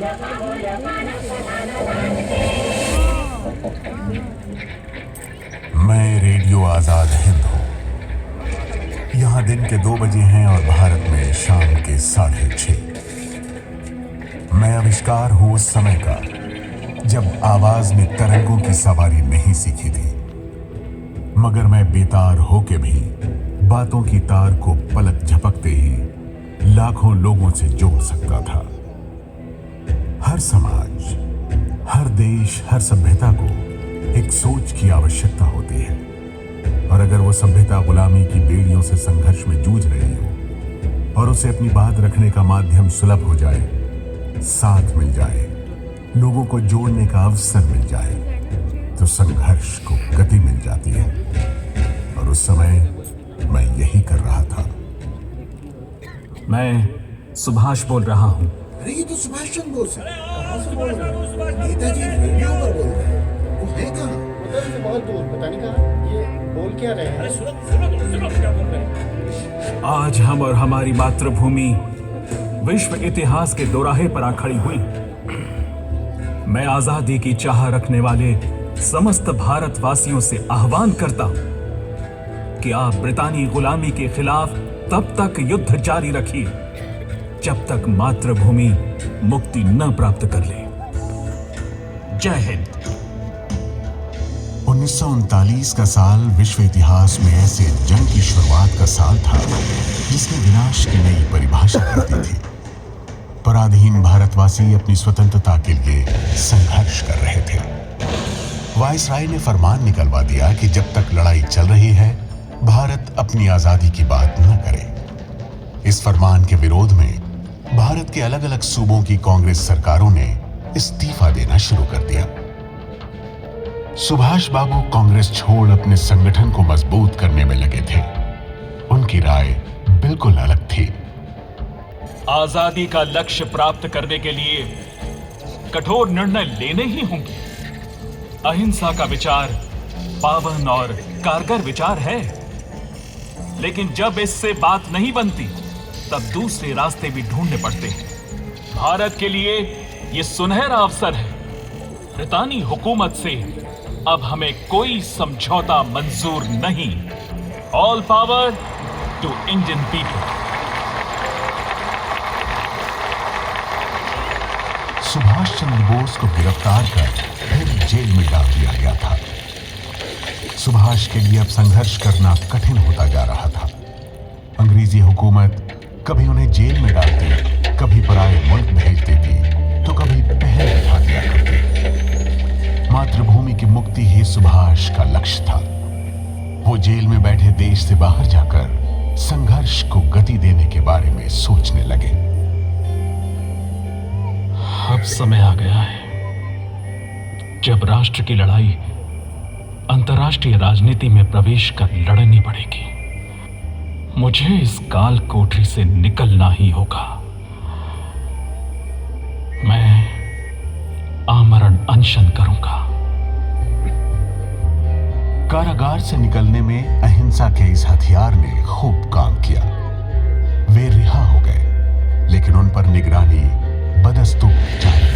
मैं रेडियो आजाद हिंद हूँ। यहाँ दिन के 2 बजे हैं और भारत में शाम के 6:30। मैं आविष्कार हूँ उस समय का जब आवाज ने तरंगों की सवारी नहीं सीखी थी, मगर मैं बेतार होके भी बातों की तार को पलक झपकते ही लाखों लोगों से जोड़ सकता था। हर समाज, हर देश, हर सभ्यता को एक सोच की आवश्यकता होती है, और अगर वो सभ्यता गुलामी की बेड़ियों से संघर्ष में जूझ रही हो और उसे अपनी बात रखने का माध्यम सुलभ हो जाए, साथ मिल जाए, लोगों को जोड़ने का अवसर मिल जाए, तो संघर्ष को गति मिल जाती है। और उस समय मैं यही कर रहा था। मैं सुभाष बोल रहा हूँ। अरे ये तो सुभाष चंद्र बोस है। कहाँ से बोल रहे हैं? नेताजी रेडियो पर बोल रहे हैं। वो है कहाँ? उधर से बहुत दूर, पता नहीं कहाँ। ये बोल क्या रहे हैं? अरे सुनो क्या बोल रहे हैं। आज हम और हमारी मातृभूमि विश्व इतिहास के दोराहे पर आ खड़ी हुई। मैं आजादी की चाह रखने वाले समस्त भारतवासियों से आह्वान करता हूं कि आप ब्रितानी गुलामी के खिलाफ तब तक युद्ध जारी रखिए जब तक मातृभूमि मुक्ति न प्राप्त कर ले। जय हिंद। 1939 का साल विश्व इतिहास में ऐसे जंग की शुरुआत का साल था जिसने विनाश की नई परिभाषा कर दी थी। पराधीन भारतवासी अपनी स्वतंत्रता के लिए संघर्ष कर रहे थे। वायसराय ने फरमान निकलवा दिया कि जब तक लड़ाई चल रही है, भारत अपनी आजादी की बात न करे। इस फरमान के विरोध में भारत के अलग अलग सूबों की कांग्रेस सरकारों ने इस्तीफा देना शुरू कर दिया। सुभाष बाबू कांग्रेस छोड़ अपने संगठन को मजबूत करने में लगे थे। उनकी राय बिल्कुल अलग थी। आजादी का लक्ष्य प्राप्त करने के लिए कठोर निर्णय लेने ही होंगे। अहिंसा का विचार पावन और कारगर विचार है, लेकिन जब इससे बात नहीं बनती तब दूसरे रास्ते भी ढूंढने पड़ते हैं। भारत के लिए यह सुनहरा अवसर है। ब्रितानी हुकूमत से अब हमें कोई समझौता मंजूर नहीं। All power to Indian people. Subhash Chandra Bose को गिरफ्तार कर फिर जेल में डाल दिया गया था। सुभाष के लिए अब संघर्ष करना कठिन होता जा रहा था। अंग्रेजी हुकूमत कभी उन्हें जेल में डालती, कभी पराये मुल्क भेज देती, तो कभी पहल उठा दिया करती। मातृभूमि की मुक्ति ही सुभाष का लक्ष्य था। वो जेल में बैठे देश से बाहर जाकर संघर्ष को गति देने के बारे में सोचने लगे। अब समय आ गया है जब राष्ट्र की लड़ाई अंतर्राष्ट्रीय राजनीति में प्रवेश कर लड़नी पड़ेगी। मुझे इस काल कोठरी से निकलना ही होगा। मैं आमरण अनशन करूंगा। कारागार से निकलने में अहिंसा के इस हथियार ने खूब काम किया। वे रिहा हो गए, लेकिन उन पर निगरानी बदस्तूर जारी